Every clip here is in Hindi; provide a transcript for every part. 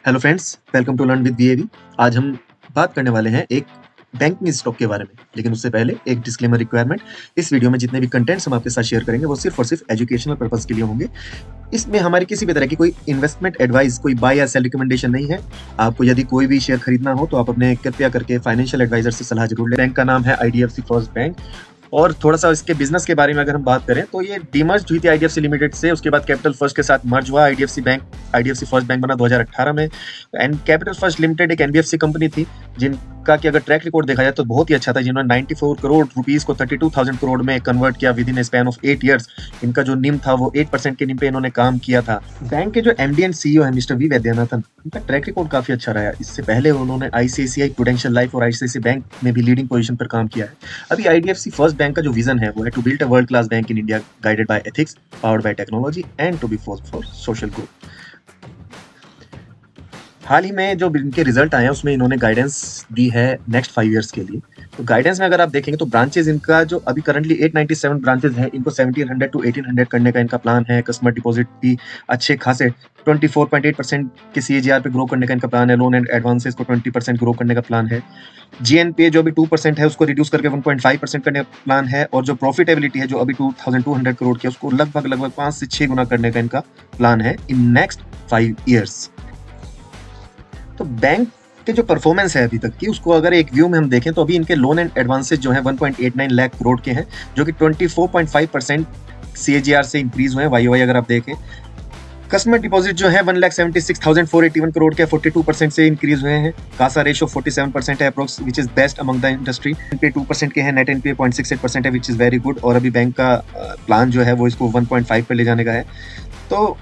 Hello friends, welcome to learn with V. A V बात करने वाले हैं एक बैंकिंग स्टॉक के बारे में, लेकिन उससे पहले एक डिस्क्लेमर रिक्वायरमेंट। इस वीडियो में जितने भी कंटेंट्स हम आपके साथ शेयर करेंगे वो सिर्फ और सिर्फ एजुकेशनल पर्पस के लिए होंगे। इसमें हमारी किसी भी तरह की कोई इन्वेस्टमेंट एडवाइस, कोई बाय या सेल रिकमेंडेशन नहीं है। आपको यदि कोई भी शेयर खरीदना हो तो आप अपने कृपया करके फाइनेंशियल एडवाइजर से सलाह जरूर लें। बैंक का नाम है आईडीएफसी फर्स्ट बैंक। और थोड़ा सा इसके बिजनेस के बारे में अगर हम बात करें तो ये डीमर्ज हुई थी आईडीएफसी लिमिटेड से, उसके बाद कैपिटल फर्स्ट के साथ मर्ज हुआ। आईडीएफसी फर्स्ट बैंक बना 2018 में। एंड कैपिटल फर्स्ट लिमिटेड एक एनबीएफसी कंपनी थी जिनका कि अगर ट्रैक रिकॉर्ड देखा जाए तो बहुत ही अच्छा था, जिन्होंने 94 करोड़ रुपीस को 32,000 करोड़ में कन्वर्ट किया with in span of 8 years. इनका जो निम था वो 8% के निम पे इन्होंने काम किया था। बैंक के जो एमडी एंड सीईओ है मिस्टर वी वैद्यनाथन, उनका ट्रैक रिकॉर्ड काफी अच्छा रहा। इससे पहले उन्होंने आईसीआईसीआई प्रूडेंशियल लाइफ और आईसीआईसीआई बैंक में भी लीडिंग पोजीशन पर काम किया है। अभी आईडीएफसी फर्स्ट बैंक का जो विजन है वो है to build a world class bank in India, guided by ethics, powered by technology and to be force for social growth. हाल ही में जो इनके रिजल्ट आए हैं उसमें इन्होंने गाइडेंस दी है नेक्स्ट 5 इयर्स के लिए। तो गाइडेंस में अगर आप देखेंगे तो ब्रांचेस इनका जो अभी करंटली 897 ब्रांचेस हैं, इनको 1700 टू 1800 करने का इनका प्लान है। कस्टमर डिपॉजिट भी अच्छे खासे 24.8% के सीएजीआर पे ग्रो करने का इनका प्लान है। लोन एंड एडवांसेस को 20% ग्रो करने का प्लान है। जीएनपीए जो अभी 2% है उसको रिड्यूस करके 1.5% करने का प्लान है। और जो प्रॉफिटेबिलिटी है जो अभी 2200 करोड़ की है उसको लगभग 5 से 6 गुना करने का इनका प्लान है इन नेक्स्ट 5 ईयर्स। तो बैंक के जो परफॉर्मेंस है अभी तक की, उसको अगर एक व्यू में हम देखें तो अभी इनके लोन एंड एडवांसेस जो है 1.89 लाख करोड़ के हैं, जो कि 24.5% सीएजीआर से इंक्रीज हुए हैं वाई अगर आप देखें। कस्टमर डिपॉजिट जो है 1,76,481 करोड़ के 42% से इंक्रीज हुए हैं। कासा रेशो 47% है approx, which is best among the industry. NPA 2% के हैं, नेट एनपीए 0.68% है, विच इज वेरी गुड। और अभी बैंक का प्लान जो है वो इसको 1.5 पे ले जाने का है। तो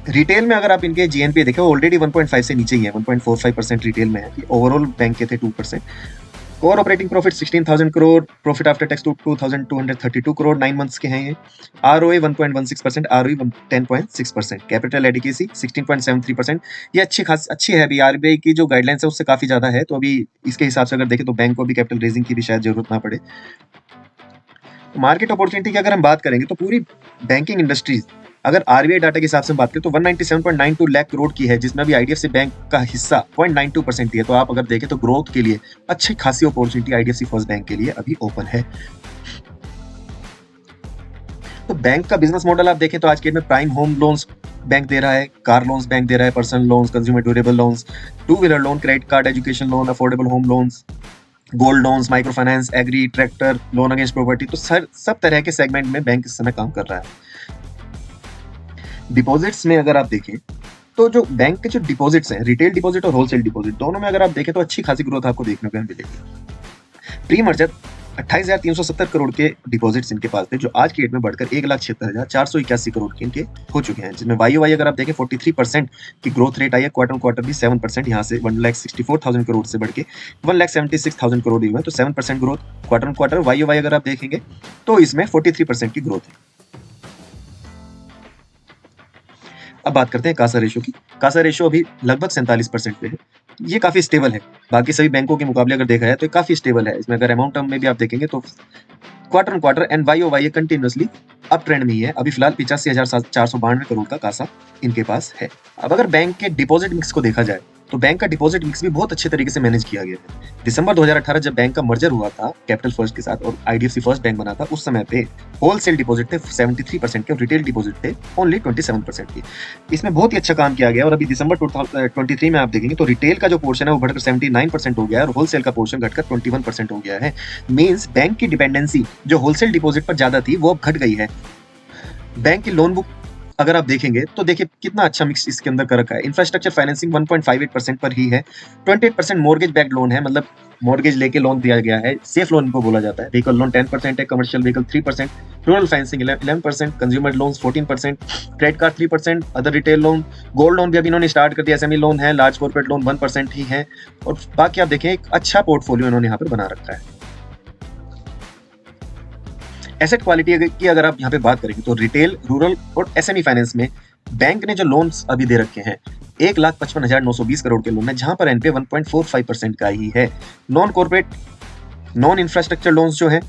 रिटेल में अगर आप इनके जीएनपी देखें वो ऑलरेडी 1.5 से नीचे ही है, 1.45% रिटेल में है। ओवरऑल बैंक के थे 2%। Core operating profit 16,000 crore, profit after tax 2,232 crore 9 months के हैं ये। ROA 1.16%, ROE 10.6%, capital adequacy 16.73%। ये अच्छी है। अभी आरबीआई की जो गाइडलाइंस है उससे काफी ज्यादा है, तो अभी इसके हिसाब से अगर देखें तो बैंक को अभी कैपिटल रेजिंग की भी शायद जरूरत ना पड़े। मार्केट अपॉर्चुनिटी की अगर हम बात करेंगे तो पूरी बैंकिंग इंडस्ट्री अगर आरबीआई डाटा के हिसाब से बात करें तो 197.92 लाख करोड़ की है, जिसमें अभी आईडीएफसी बैंक का हिस्सा 0.92% ही है। तो आप अगर देखें तो ग्रोथ के लिए अच्छी खासी अपॉर्चुनिटी आईडीएफसी फर्स्ट बैंक के लिए अभी ओपन है। तो बैंक का बिजनेस मॉडल आप देखें तो आज के डेट में प्राइम होम लोन्स बैंक दे रहा है, कार लोन्स बैंक दे रहा है, personal loans, consumer durable loans, two wheeler loan, credit card, education loan, affordable home loans, gold loans, micro finance, agri, tractor, loan against property. तो सब तरह के सेगमेंट में बैंक इस समय काम कर रहा है। डिपॉजिट्स में अगर आप देखें तो जो बैंक के जो डिपॉजिट्स हैं, रिटेल डिपॉजिट और होलसेल डिपॉजिट दोनों में अगर आप देखें तो अच्छी खासी ग्रोथ आपको देखने को मिलेगी। प्री मर्जर 28,370 करोड़ के डिपॉजिट्स इनके पास थे, जो आज की डेट में बढ़कर 1,76,481 करोड़ के इनके हो चुके हैं, जिसमें वाई अगर आप देखें 43% की ग्रोथ रेट आई है। क्वार्टर ऑन क्वार्टर भी 7%, यहाँ से 1,64,000 करोड़ से बढ़ के 1,76,000 करोड़ हुआ है। तो 7% growth quarter on quarter. Y अगर आप देखेंगे तो इसमें 43% की ग्रोथ है। अब बात करते हैं कासा रेशो की। कासा रेशो अभी लगभग 47% पे है। ये काफी स्टेबल है, बाकी सभी बैंकों के मुकाबले अगर देखा जाए तो काफी स्टेबल है। इसमें अगर अमाउंट टर्म में भी आप देखेंगे तो quarter on quarter and Y continuously uptrend में ही है। अभी फिलहाल 85,492 करोड़ का कासा इनके पास है। अब अगर बैंक के डिपॉजिट मिक्स को देखा जाए तो बैंक का डिपॉजिट मिक्स भी बहुत अच्छे तरीके से मैनेज किया गया है। दिसंबर 2018 जब बैंक का मर्जर हुआ था कैपिटल फर्स्ट के साथ और आईडीएफसी फर्स्ट बैंक बना था, उस समय पे होलसेल डिपॉजिट थे 73% के और रिटेल डिपॉजिट थे ओनली 27% की। इसमें बहुत ही अच्छा काम किया गया और अभी दिसंबर 2023 में आप देखेंगे तो रिटेल का जो पोर्शन है वो बढ़कर 79% हो गया है और होलसेल का पोर्शन घटकर 21% हो गया है। मींस बैंक की डिपेंडेंसी जो होलसेल डिपॉजिट पर ज्यादा थी वो अब घट गई है। बैंक की लोन बुक अगर आप देखेंगे तो देखिए कितना अच्छा मिक्स इसके अंदर कर रखा है। इंफ्रास्ट्रक्चर फाइनेंसिंग 1.58% पर ही है। 28% मॉर्गेज बैक्ड लोन है, मतलब मॉर्गेज लेके लोन दिया गया है। सेफ लोन इनको बोला जाता है। व्हीकल लोन 10% है, commercial vehicle 3%, rural financing 11%, consumer loans 14%, credit card 3%, other retail loan, gold loan भी अभी इन्होंने स्टार्ट कर दिया, एसएमई लोन है, लार्ज कॉर्पोरेट लोन 1% ही है। और बाकी आप देखें एक अच्छा पोर्टफोलियो इन्होंने यहाँ पर बना रखा है। एसेट क्वालिटी की अगर आप यहाँ पे बात करेंगे तो रिटेल, रूरल और एसएमई फाइनेंस में बैंक ने जो लोन्स अभी दे रखे हैं 1,55,920 करोड़ के लोन है, जहां पर एनपीए 1.45% का ही है। Non corporate, non infrastructure loans जो है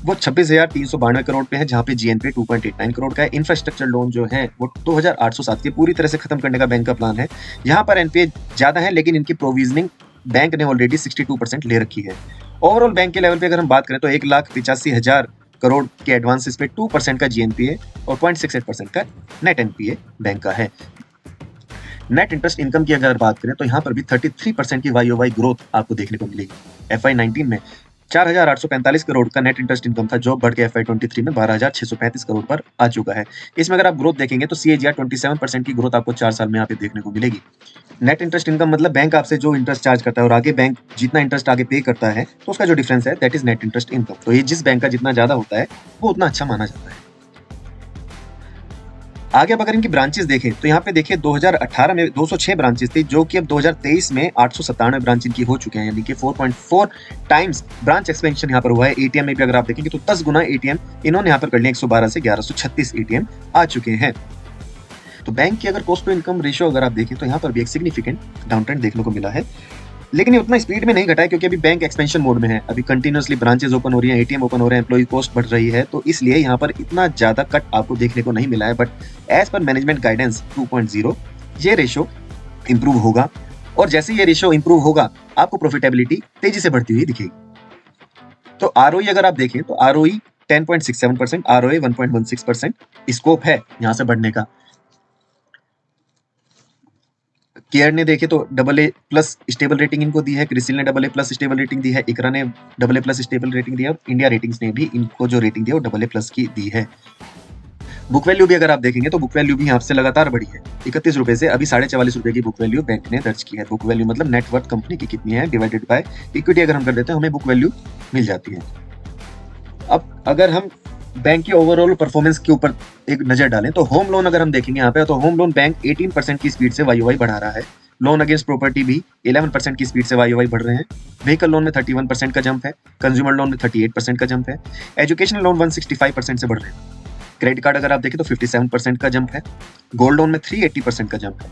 वो 26,392 करोड़ पे है, जहाँ पे जीएनपी 2.89 करोड़ का है। इंफ्रास्ट्रक्चर लोन जो है वो 2,807 के पूरी तरह से खत्म करने का बैंक का प्लान है। यहाँ पर एनपीए ज्यादा है, लेकिन इनकी प्रोविजनिंग बैंक ने ऑलरेडी 62% ले रखी है। ओवरऑल बैंक के लेवल पे अगर हम बात करें तो 1,85,000 करोड़ के एडवांसेस पे 2% का जीएनपीए और 0.68% का नेट एनपीए बैंक का है। नेट इंटरेस्ट इनकम की अगर बात करें तो यहाँ पर भी 33% की वाई ग्रोथ आपको देखने को मिलेगी। FY19 में 4,845 करोड़ का नेट इंटरेस्ट इनकम था, जो बढ़ के FY23 में 12,635 करोड़ पर आ चुका है। इसमें अगर आप ग्रोथ देखेंगे तो CAGR 27% की ग्रोथ आपको 4 साल में यहाँ पे देखने को मिलेगी। नेट इंटरेस्ट इनकम मतलब बैंक आपसे जो इंटरेस्ट चार्ज करता है और आगे बैंक जितना इंटरेस्ट आगे पे करता है तो उसका जो डिफरेंस है that is net interest income. तो ये जिस बैंक का जितना ज्यादा होता है वो उतना अच्छा माना जाता है। आगे अब अगर इनकी ब्रांचेस देखें तो यहाँ पे देखिए 2018 में 206 ब्रांचेस थी, जो कि अब 2023 में 897 ब्रांच इनकी हो चुके हैं, यानी कि 4.4 टाइम्स ब्रांच एक्सपेंशन यहाँ पर हुआ है। एटीएम में भी अगर आप देखेंगे तो 10 गुना एटीएम इन्होंने यहाँ पर कर लिया, 112 से 1136 एटीएम आ चुके हैं। तो बैंक की अगर कॉस्ट टू इनकम रेशियो अगर आप देखें तो यहाँ पर भी एक सिग्निफिकेंट डाउन ट्रेंड देखने को मिला है, लेकिन ये उतना स्पीड में नहीं घटा है क्योंकि अभी बैंक एक्सपेंशन मोड में है। अभी कंटिन्यूअसली ब्रांचेस ओपन हो रही हैं, एटीएम ओपन हो रहे हैं, एम्प्लॉय कॉस्ट बढ़ रही है, तो इसलिए यहाँ पर इतना ज्यादा कट आपको देखने को नहीं मिला है। But as per management guidance 2.0 ये रेशियो इंप्रूव होगा, और जैसे ये रेशियो इंप्रूव होगा आपको प्रॉफिटेबिलिटी तेजी से बढ़ती हुई दिखेगी। तो आरओई अगर आप देखें तो आरओई 10.67%, आरओए 1.16% स्कोप है यहाँ से बढ़ने का। केयर ने देखे तो AA+ स्टेबल रेटिंग इनको दी है, क्रिसिल ने AA+ स्टेबल रेटिंग दी है, इकरा ने AA+ स्टेबल रेटिंग दी है, इंडिया रेटिंग्स ने भी इनको जो रेटिंग दी है वो AA+ की दी है। बुक वैल्यू भी अगर आप देखेंगे तो बुक वैल्यू भी यहाँ से लगातार बढ़ी है, 31 रुपए से अभी 44.5 रुपए की बुक वैल्यू बैंक ने दर्ज की है। बुक वैल्यू मतलब नेटवर्थ कंपनी की कितनी है डिवाइडेड बाय इक्विटी अगर हम कर देते हैं हमें बुक वैल्यू मिल जाती है। अब अगर हम बैंक की ओवरऑल परफॉर्मेंस के ऊपर एक नजर डालें तो होम लोन अगर हम देखेंगे यहाँ पे तो होम लोन बैंक 18% की स्पीड से वाई बढ़ा रहा है। लोन अगेंस्ट प्रॉपर्टी भी 11% की स्पीड से वाई बढ़ रहे हैं। व्हीकल लोन में 31% का जंप है, कंज्यूमर लोन में 38% का जंप है, एजुकेशन लोन 165% से बढ़ रहे हैं। क्रेडिट कार्ड अगर आप देखें तो 57% का जंप है, गोल्ड लोन में 380% का जंप है।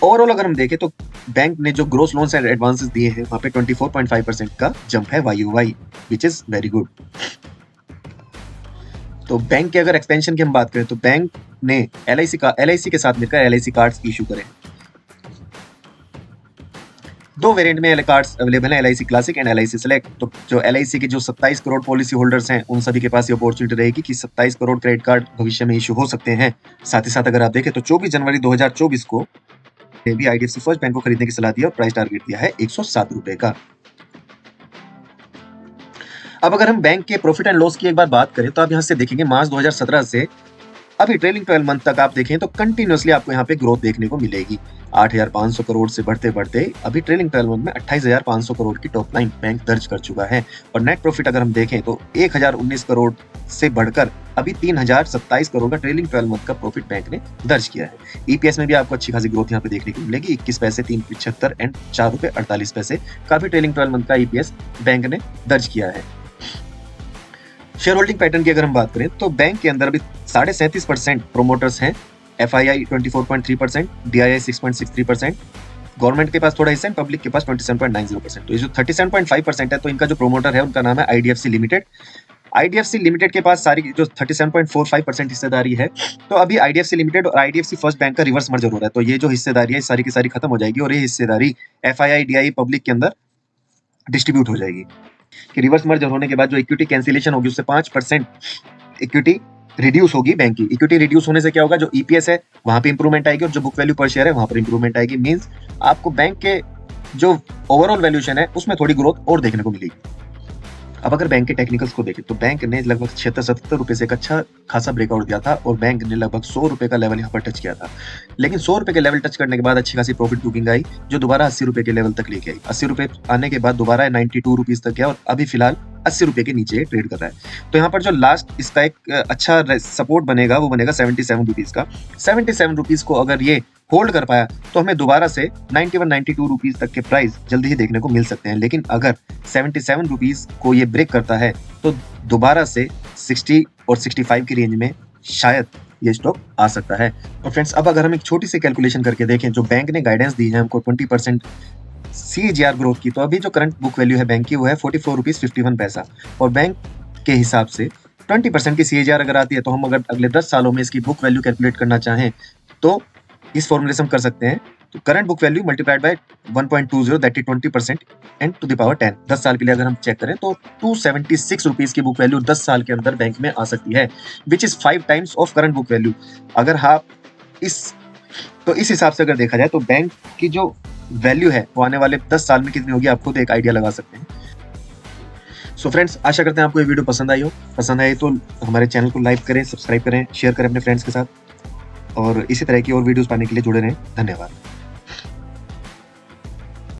ओवरऑल अगर हम देखें तो बैंक ने जो ग्रोस लोन्स एंड एडवांसेस दिए हैं वहां पे 24.5% का जंप है Y, which is very good. तो बैंक के अगर एक्सपेंशन की हम बात करें तो बैंक ने LIC के साथ मिलकर LIC कार्ड्स इशू करे। 2 वेरिएंट में कार्ड्स अवेलेबल है, LIC classic and LIC select. तो जो LIC के जो 27 करोड़ पॉलिसी होल्डर्स हैं उन सभी के पास ये अपॉर्चुनिटी रहेगी कि 27 करोड़ क्रेडिट कार्ड भविष्य में इशू हो सकते हैं। साथ ही साथ अगर आप देखें तो 24 जनवरी 2024 को भी IDFC फर्स्ट बैंक को खरीदने की सलाह दी और प्राइस टारगेट दिया है 107 रुपए का। अब अगर हम बैंक के प्रॉफिट एंड लॉस की एक बार बात करें तो आप यहाँ से देखेंगे मार्च 2017 से अभी ट्रेलिंग 12 मंथ तक आप देखें तो कंटिन्यूअसली आपको यहाँ पे ग्रोथ देखने को मिलेगी। 8,500 करोड़ से बढ़ते बढ़ते अभी ट्रेलिंग 12 मंथ में 28,500 करोड़ की टॉप लाइन बैंक दर्ज कर चुका है। और नेट प्रॉफिट अगर हम देखें तो 1,019 करोड़ से बढ़कर अभी 3,027 करोड़ का ट्रेलिंग 12 मंथ का प्रॉफिट बैंक ने दर्ज किया है। EPS में भी आपको अच्छी खासी ग्रोथ यहाँ पे देखने को मिलेगी, 21 पैसे 3.75 एंड 4 रुपए 48 पैसे का भी ट्रेलिंग 12 मंथ का EPS बैंक ने दर्ज किया है। शेयर होल्डिंग पैटर्न की अगर हम बात करें तो बैंक के अंदर अभी 37.5% प्रोमोटर्स हैं, FII 24.3%, DII 6.63%, गवर्नमेंट के पास थोड़ा हिस्सा है, पब्लिक के पास 27.90%। तो ये जो 37.5% है तो इनका जो प्रोमोटर है उनका नाम है IDFC लिमिटेड। IDFC लिमिटेड के पास सारी जो 37.45% हिस्सेदारी है, तो अभी IDFC लिमिटेड और IDFC फर्स्ट बैंक का रिवर्स मर्जर हो रहा है। तो ये जो हिस्सेदारी है सारी की सारी खत्म हो जाएगी और ये हिस्सेदारी FII DII पब्लिक के अंदर डिस्ट्रीब्यूट हो जाएगी। कि रिवर्स मर्जर होने के बाद जो इक्विटी कैंसिलेशन होगी उससे 5% इक्विटी रिड्यूस होगी बैंक की। इक्विटी रिड्यूस होने से क्या होगा, जो EPS है वहां पे इंप्रूवमेंट आएगी और जो बुक वैल्यू पर शेयर है वहां पर इंप्रूवमेंट आएगी। मींस आपको बैंक के जो ओवरऑल वैल्यूएशन है उसमें थोड़ी ग्रोथ और देखने को मिलेगी। अब अगर बैंक के टेक्निकल्स को देखें तो बैंक ने लगभग 76-77 रुपए से एक अच्छा खासा ब्रेकआउट दिया था और बैंक ने लगभग 100 रुपए का लेवल यहाँ पर टच किया था। लेकिन 100 रुपए के लेवल टच करने के बाद अच्छी खासी प्रॉफिट बुकिंग आई जो दोबारा 80 रुपए के लेवल तक लेके आई। 80 रुपए आने के बाद दोबारा 92 रुपीज तक गया और अभी फिलहाल 80 रुपए के नीचे ट्रेड कर रहा है। तो यहाँ पर जो लास्ट इसका एक अच्छा सपोर्ट बनेगा वो बनेगा 77 रुपीज का। 77 रुपीज को अगर ये होल्ड कर पाया तो हमें दोबारा से 91-92 रुपीज तक के प्राइस जल्दी ही देखने को मिल सकते हैं। लेकिन अगर 77 रुपीज को ये ब्रेक करता है तो दोबारा से 60 और 65 की रेंज में शायद ये स्टॉक आ सकता है। और फ्रेंड्स अब अगर हम एक छोटी सी कैलकुलेशन करके देखें, जो बैंक ने गाइडेंस दी है हमको 20% CAGR ग्रोथ की, तो अभी जो करंट बुक वैल्यू है बैंक की वो है 44 रुपीज 51 पैसा और बैंक के हिसाब से 20% की CAGR अगर आती है, तो हम अगर अगले 10 सालों में इसकी बुक वैल्यू कैलकुलेट करना चाहें, तो इस फॉर्मूले से हम कर सकते हैं। तो current book value multiplied by 1.20 that is 20% and to the power 10। 10 साल के लिए अगर हम चेक करें तो 276 रुपीज की बुक वैल्यू 10 साल के अंदर बैंक में आ सकती है, which is 5 times of current book value. अगर आप इस हिसाब से अगर देखा जाए तो बैंक की जो वैल्यू है वो आने वाले 10 साल में कितनी होगी, आप खुद एक आइडिया लगा सकते हैं। सो फ्रेंड्स, आशा करते हैं आपको ये वीडियो पसंद आई हो। पसंद आई तो हमारे चैनल को लाइक करें, सब्सक्राइब करें, शेयर करें अपने फ्रेंड्स के साथ, और इसी तरह की और वीडियोस पाने के लिए जुड़े रहें। धन्यवाद।